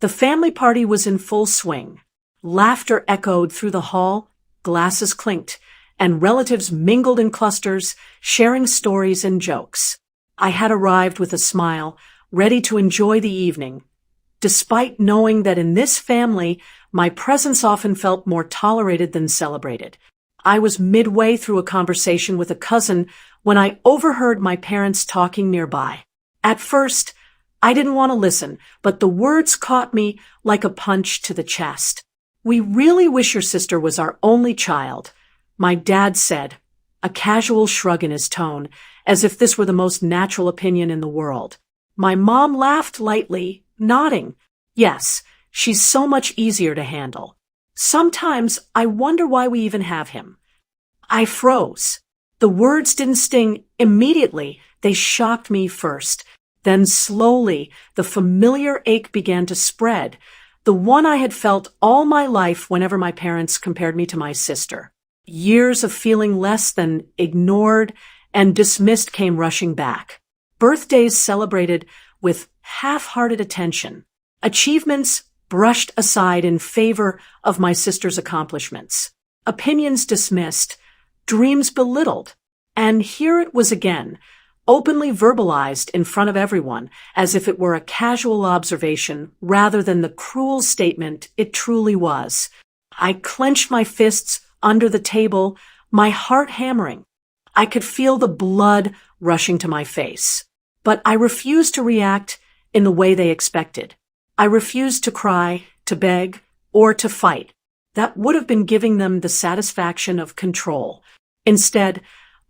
The family party was in full swing. Laughter echoed through the hall, glasses clinked, and relatives mingled in clusters, sharing stories and jokes. I had arrived with a smile, ready to enjoy the evening, despite knowing that in this family, my presence often felt more tolerated than celebrated. I was midway through a conversation with a cousin when I overheard my parents talking nearby. At first, I didn't want to listen, but the words caught me like a punch to the chest. "We really wish your sister was our only child," my dad said, a casual shrug in his tone, as if this were the most natural opinion in the world. My mom laughed lightly, nodding. "Yes, she's so much easier to handle. Sometimes I wonder why we even have him." I froze. The words didn't sting immediately. They shocked me first. Then slowly, the familiar ache began to spread, the one I had felt all my life whenever my parents compared me to my sister. Years of feeling less than ignored and dismissed came rushing back. Birthdays celebrated with half-hearted attention. Achievements brushed aside in favor of my sister's accomplishments. Opinions dismissed. Dreams belittled. And here it was again, openly verbalized in front of everyone, as if it were a casual observation rather than the cruel statement it truly was. I clenched my fists under the table, my heart hammering. I could feel the blood rushing to my face. But I refused to react in the way they expected. I refused to cry, to beg, or to fight. That would have been giving them the satisfaction of control. Instead,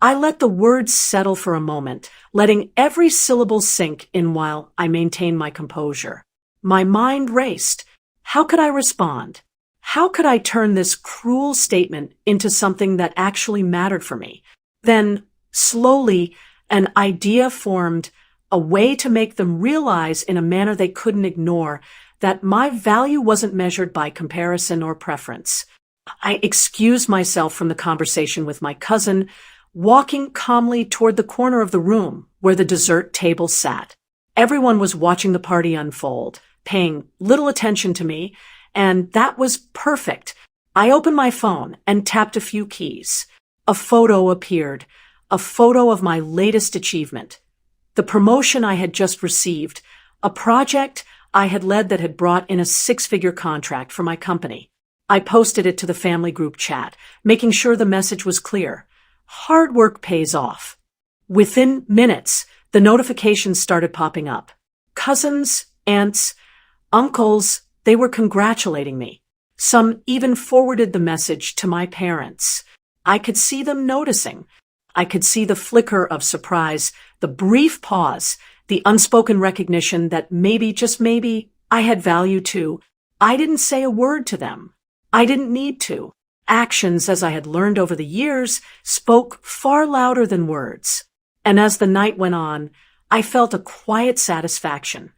I let the words settle for a moment, letting every syllable sink in while I maintained my composure. My mind raced. How could I respond? How could I turn this cruel statement into something that actually mattered for me? Then, slowly, an idea formed, a way to make them realize in a manner they couldn't ignore that my value wasn't measured by comparison or preference. I excused myself from the conversation with my cousin, walking calmly toward the corner of the room where the dessert table sat. Everyone was watching the party unfold, paying little attention to me, and that was perfect. I opened my phone and tapped a few keys. A photo appeared, a photo of my latest achievement. The promotion I had just received, a project I had led that had brought in a 6-figure contract for my company. I posted it to the family group chat, making sure the message was clear. Hard work pays off. Within minutes, the notifications started popping up. Cousins, aunts, uncles, they were congratulating me. Some even forwarded the message to my parents. I could see them noticing. I could see the flicker of surprise, the brief pause, the unspoken recognition that maybe, just maybe, I had value too. I didn't say a word to them. I didn't need to. Actions, as I had learned over the years, spoke far louder than words. And as the night went on, I felt a quiet satisfaction,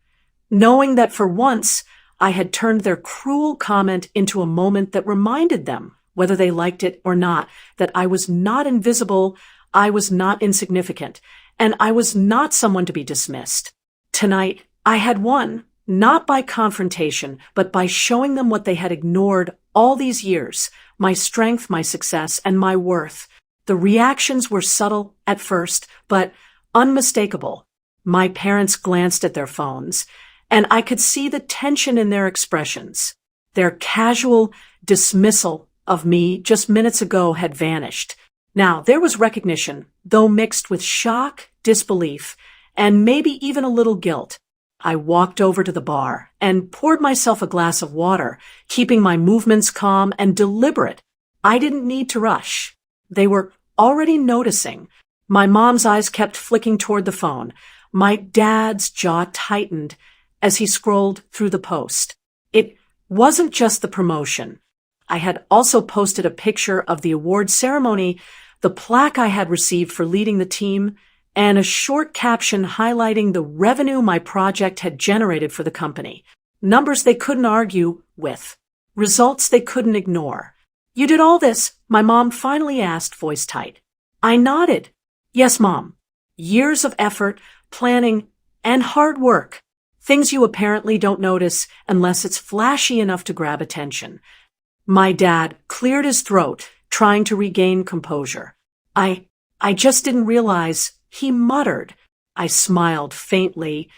knowing that for once I had turned their cruel comment into a moment that reminded them, whether they liked it or not, that I was not invisible, I was not insignificant, and I was not someone to be dismissed. Tonight, I had won, not by confrontation, but by showing them what they had ignored all these years, my strength, my success, and my worth. The reactions were subtle at first, but unmistakable. My parents glanced at their phones, and I could see the tension in their expressions. Their casual dismissal of me just minutes ago had vanished. Now, there was recognition, though mixed with shock, disbelief, and maybe even a little guilt. I walked over to the bar and poured myself a glass of water, keeping my movements calm and deliberate. I didn't need to rush. They were already noticing. My mom's eyes kept flicking toward the phone. My dad's jaw tightened as he scrolled through the post. It wasn't just the promotion. I had also posted a picture of the award ceremony, the plaque I had received for leading the team, and a short caption highlighting the revenue my project had generated for the company. Numbers they couldn't argue with. Results they couldn't ignore. "You did all this?" my mom finally asked, voice tight. I nodded. "Yes, Mom. Years of effort, planning, and hard work. things you apparently don't notice unless it's flashy enough to grab attention. My dad cleared his throat, trying to regain composure. I just didn't realize, he muttered. I smiled faintly,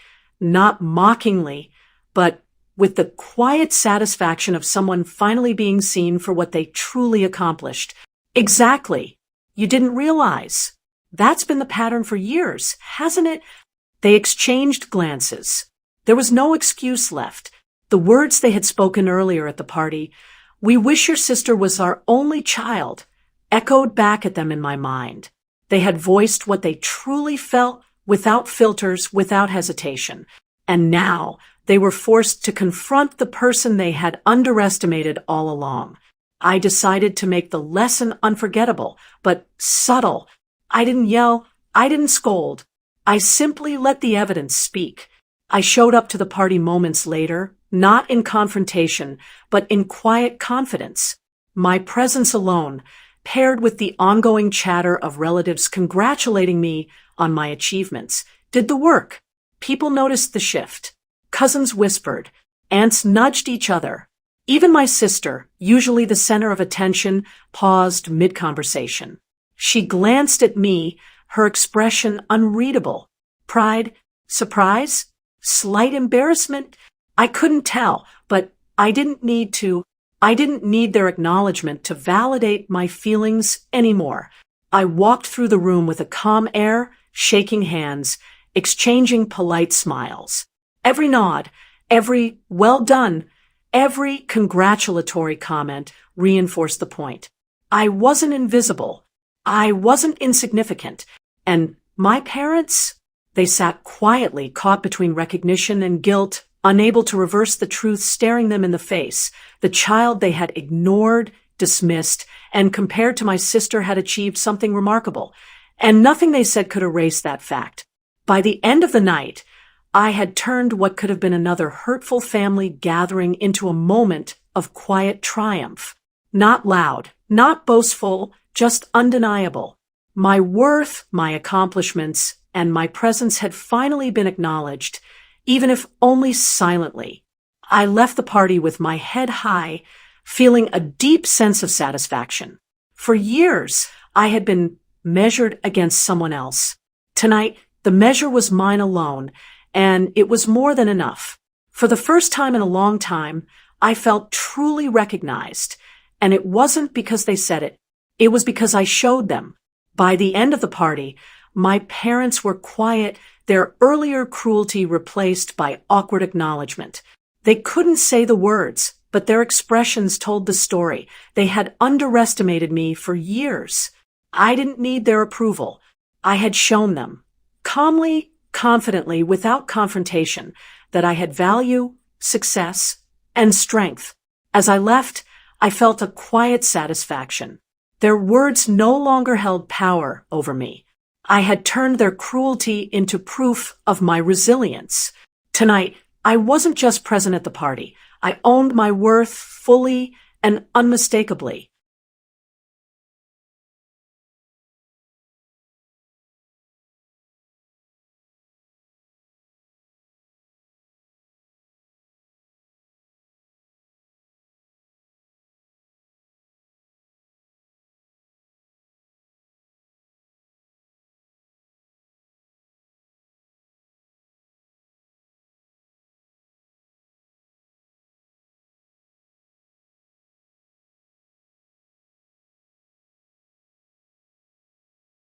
not mockingly, but with the quiet satisfaction of someone finally being seen for what they truly accomplished. Exactly. You didn't realize. That's been the pattern for years, hasn't it? They exchanged glances. There was no excuse left. The words they had spoken earlier at the party, "We wish your sister was our only child," echoed back at them in my mind. They had voiced what they truly felt, without filters, without hesitation. And now they were forced to confront the person they had underestimated all along. I decided to make the lesson unforgettable, but subtle. I didn't yell. I didn't scold. I simply let the evidence speak. I showed up to the party moments later, not in confrontation, but in quiet confidence. My presence alone, paired with the ongoing chatter of relatives congratulating me on my achievements, did the work. People noticed the shift. Cousins whispered. Aunts nudged each other. Even my sister, usually the center of attention, paused mid-conversation. She glanced at me, her expression unreadable. Pride? Surprise? Slight embarrassment? I couldn't tell, but I didn't need their acknowledgement to validate my feelings anymore. I walked through the room with a calm air, shaking hands, exchanging polite smiles. Every nod, every "well done," every congratulatory comment reinforced the point. I wasn't invisible. I wasn't insignificant. And my parents? They sat quietly, caught between recognition and guilt, unable to reverse the truth staring them in the face. The child they had ignored, dismissed, and compared to my sister had achieved something remarkable. And nothing they said could erase that fact. By the end of the night, I had turned what could have been another hurtful family gathering into a moment of quiet triumph. Not loud, not boastful, just undeniable. My worth, my accomplishments, and my presence had finally been acknowledged, even if only silently. I left the party with my head high, feeling a deep sense of satisfaction. For years, I had been measured against someone else. Tonight, the measure was mine alone, and it was more than enough. For the first time in a long time, I felt truly recognized, and it wasn't because they said it. It was because I showed them. By the end of the party, my parents were quiet, their earlier cruelty replaced by awkward acknowledgement. They couldn't say the words, but their expressions told the story. They had underestimated me for years. I didn't need their approval. I had shown them, calmly, confidently, without confrontation, that I had value, success, and strength. As I left, I felt a quiet satisfaction. Their words no longer held power over me. I had turned their cruelty into proof of my resilience. Tonight, I wasn't just present at the party. I owned my worth fully and unmistakably.